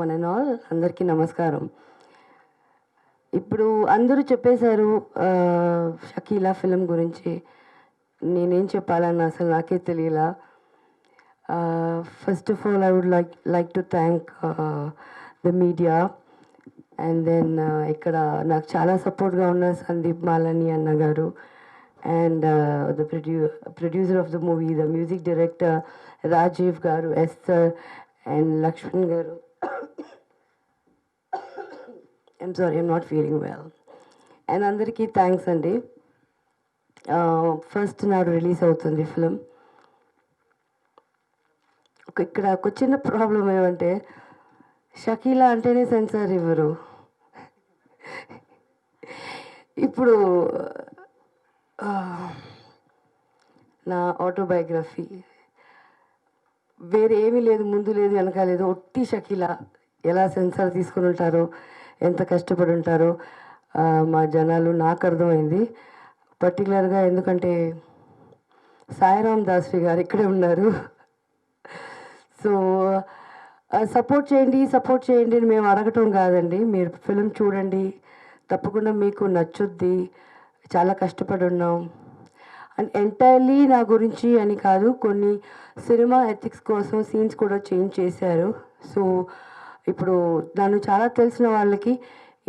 One and all అందరికీ నమస్కారం. ఇప్పుడు అందరూ చెప్పేశారు షకీలా ఫిలిం గురించి. నేనేం చెప్పాలని అసలు నాకే తెలియలా. First of all I would like to thank the media and then ఇక్కడ నాకు చాలా సపోర్ట్గా ఉన్న సందీప్ మాలని అన్న garu and the producer of the movie, the music director Rajeev garu, Esther and Laxman గారు. I'm sorry, I'm not feeling well. And అందరికీ థ్యాంక్స్ అండి. First నాడు రిలీజ్ అవుతుంది ఫిలిం. ఇక్కడ ఒక చిన్న ప్రాబ్లం ఏమంటే షకీలా అంటేనే సెన్సార్ ఇవ్వరు. ఇప్పుడు నా ఆటోబయోగ్రఫీ వేరే ఏమీ లేదు, ముందు లేదు, వెనక లేదు, ఒట్టి షకీలా. ఎలా సెన్సార్ తీసుకుని ఉంటారో, ఎంత కష్టపడి ఉంటారో మా జనాలు నాకు అర్థమైంది. పర్టికులర్గా ఎందుకంటే సాయిరామ్ దాస్వి గారు ఇక్కడే ఉన్నారు. సో సపోర్ట్ చేయండి అని మేము అడగటం కాదండి. మీరు ఫిలిం చూడండి, తప్పకుండా మీకు నచ్చుద్ది. చాలా కష్టపడి ఉన్నాం. అండ్ ఎంటైర్లీ నా గురించి అని కాదు, కొన్ని సినిమా ఎథిక్స్ కోసం సీన్స్ కూడా చేంజ్ చేశారు. సో ఇప్పుడు నన్ను చాలా తెలిసిన వాళ్ళకి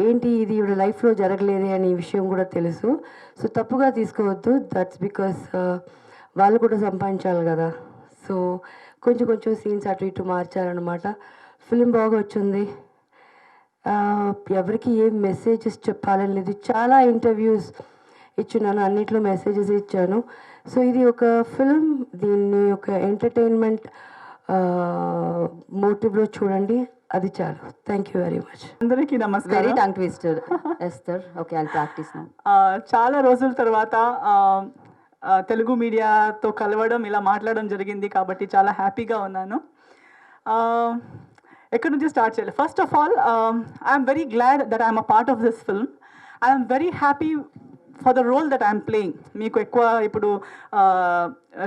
ఏంటి ఇది ఇవిడ లైఫ్లో జరగలేదే అనే విషయం కూడా తెలుసు. సో తప్పుగా తీసుకోవద్దు. దట్స్ బికాస్ వాళ్ళు కూడా సంపాదించాలి కదా. సో కొంచెం సీన్స్ అటు ఇటు మార్చారనమాట. ఫిలిం బాగా వచ్చింది. ఎవరికి ఏం మెసేజెస్ చెప్పాలని లేదు. చాలా ఇంటర్వ్యూస్ ఇచ్చున్నాను, అన్నిట్లో మెసేజెస్ ఇచ్చాను. సో ఇది ఒక ఫిల్మ్, దీన్ని ఒక ఎంటర్టైన్మెంట్ మోటివ్లో చూడండి, అది చాలు. Thank you very much. అందరికీ నమస్కారం. Very tongue twister Esther. Okay, I'll practice now. చాలా రోజుల తర్వాత తెలుగు మీడియాతో కలవడం, ఇలా మాట్లాడడం జరిగింది కాబట్టి చాలా హ్యాపీగా ఉన్నాను. ఎక్కడి నుంచి స్టార్ట్ చేయాలి? First of all I'm very glad that I'm a part of this film. I'm very happy for the role that I'm playing. మీకు ఎక్కువ ఇప్పుడు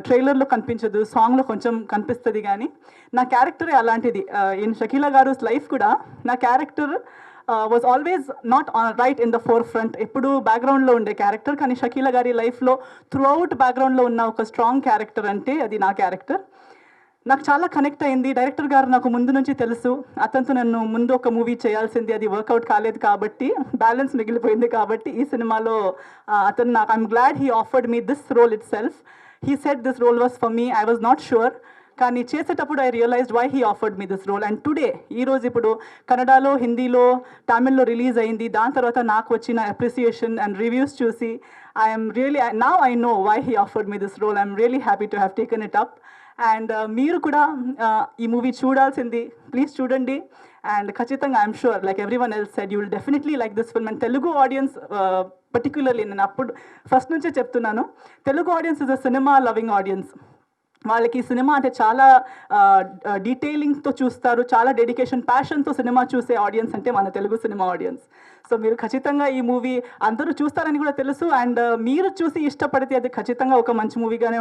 ట్రైలర్లో కనిపించదు, సాంగ్లో కొంచెం కనిపిస్తుంది, కానీ నా క్యారెక్టరే అలాంటిది. ఇన్ షకీలా గారు లైఫ్ కూడా నా character was always not right in the four front. ఎప్పుడు బ్యాక్గ్రౌండ్లో ఉండే క్యారెక్టర్, కానీ షకీలా గారి లైఫ్లో త్రూ అవుట్ బ్యాక్గ్రౌండ్లో ఉన్న ఒక స్ట్రాంగ్ క్యారెక్టర్ అంటే అది నా క్యారెక్టర్. నాకు చాలా కనెక్ట్ అయింది. డైరెక్టర్ గారు నాకు ముందు నుంచి తెలుసు, అతనితో నన్ను ముందు ఒక మూవీ చేయాల్సింది, అది వర్కౌట్ కాలేదు కాబట్టి, బ్యాలెన్స్ మిగిలిపోయింది కాబట్టి ఈ సినిమాలో అతను నాకు, I'm glad he offered me this role itself. He said this role was for me. I was not sure, కానీ చేసేటప్పుడు I realized why he offered me this role. And today, ఈరోజు ఇప్పుడు కన్నడలో, హిందీలో, తమిళ్లో రిలీజ్ అయింది. దాని తర్వాత నాకు వచ్చిన అప్రిసియేషన్ అండ్ రివ్యూస్ చూసి I'm really, now I know why he offered me this role. I'm really happy to have taken it up. And మీరు కూడా ఈ మూవీ చూడాల్సింది, ప్లీజ్ చూడండి. అండ్ ఖచ్చితంగా I'm sure, like everyone else said, you will definitely like this film. And Telugu audience particularly, నేను అప్పుడు first నుంచే చెప్తున్నాను, Telugu audience is a cinema loving audience. వాళ్ళకి సినిమా అంటే చాలా డీటెయిలింగ్తో చూస్తారు, చాలా డెడికేషన్, ప్యాషన్తో సినిమా చూసే ఆడియన్స్ అంటే మన తెలుగు సినిమా ఆడియన్స్. సో మీరు ఖచ్చితంగా ఈ మూవీ అందరూ చూస్తారని కూడా తెలుసు. అండ్ మీరు చూసి ఇష్టపడితే అది ఖచ్చితంగా ఒక మంచి మూవీగానే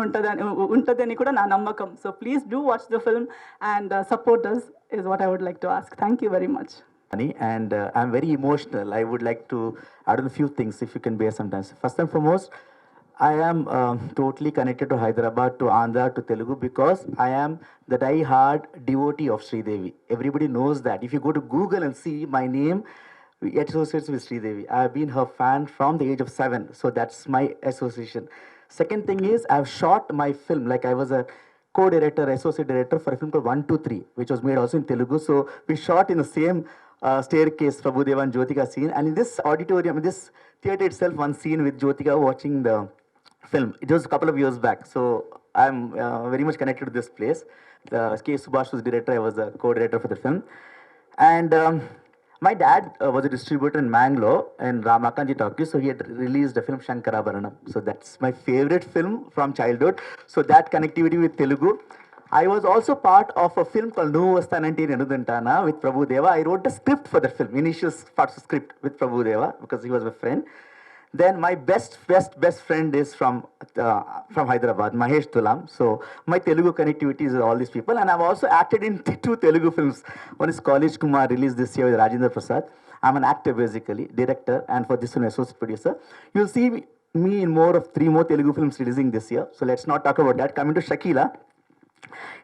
ఉంటుందని కూడా నా నమ్మకం. So please do watch the film and support us is what I would like to ask. Thank you very much. And I'm very emotional. I would like to add on a few things, if you can bear sometimes. First and foremost, I am totally connected to Hyderabad, to Andhra, to Telugu, because I am the die-hard devotee of Sridevi. Everybody knows that. If you go to Google and see my name, it associates with Sridevi. I have been her fan from the age of 7, so that's my association. Second thing is, I have shot my film, like I was a co-director, associate director for a film called 123, which was made also in Telugu. So we shot in the same staircase, Prabhudeva and Jyotika scene. And in this auditorium, in this theatre itself, one scene with Jyotika watching the film. It was a couple of years back. So I'm very much connected to this place. K. Subhash was director, I was a co-director for the film. And my dad was a distributor in Mangalore and Ramakanji Talkies, so he had released a film Shankarabharanam. So that's my favorite film from childhood. So that connectivity with Telugu. I was also part of a film called Nuvu Vastananti Nenudantana with Prabhu Deva. I wrote the script for that film, initial parts of script with Prabhu Deva because he was my friend. Then my best friend is from Hyderabad, Mahesh Tulam. So my Telugu connectivity is with all these people, and I've also acted in two Telugu films. One is College Kumar, released this year with Rajendra Prasad. I'm an actor basically, director, and for this one associate producer. You'll see me in more of 3 more Telugu films releasing this year. So let's not talk about that. Coming to Shakila,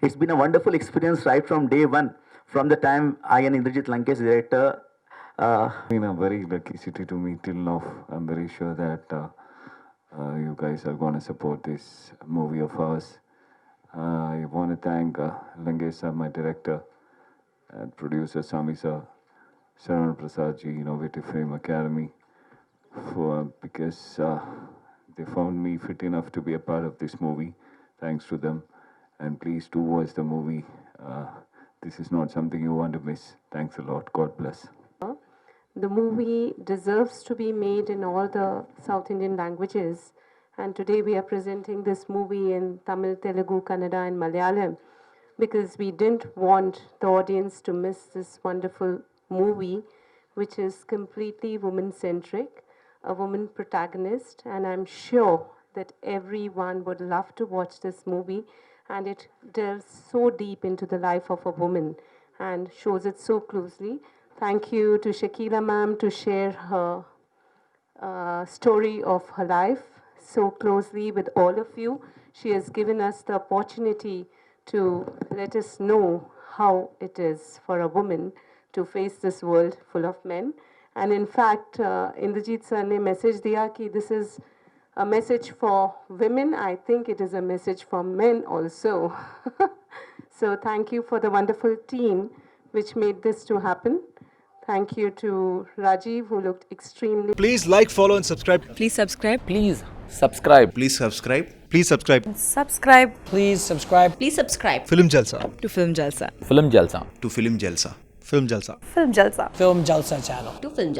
it's been a wonderful experience right from day one, from the time I and Indrajit Lankesh, director. In a very lucky city to meet till now. I'm very sure that you guys are going to support this movie of ours. I want to thank Langesh sir, my director, and producer Sami sir, Sharan Prasad ji, Innovative Film Academy, because they found me fit enough to be a part of this movie. Thanks to them. And please do watch the movie. This is not something you want to miss. Thanks a lot. God bless. The movie deserves to be made in all the South Indian languages, and today we are presenting this movie in Tamil, Telugu, Kannada and Malayalam because we didn't want the audience to miss this wonderful movie which is completely woman-centric, a woman protagonist, and I'm sure that everyone would love to watch this movie, and it delves so deep into the life of a woman and shows it so closely. Thank you to Shakila ma'am to share her story of her life so closely with all of you. She has given us the opportunity to let us know how it is for a woman to face this world full of men. And in fact, Indrajit sir ne message diya ki this is a message for women. I think it is a message for men also. So thank you for the wonderful team which made this to happen. Thank you to Rajiv, who looked extremely... Please like, follow and subscribe. Please subscribe. Please subscribe. Please subscribe. Please subscribe. Subscribe Please subscribe. Please subscribe Film Jalsa. to Film Jalsa. Film Jalsa. To Film Jalsa. Film Jalsa. Film Jalsa. Film Jalsa channel. To Film Jalsa.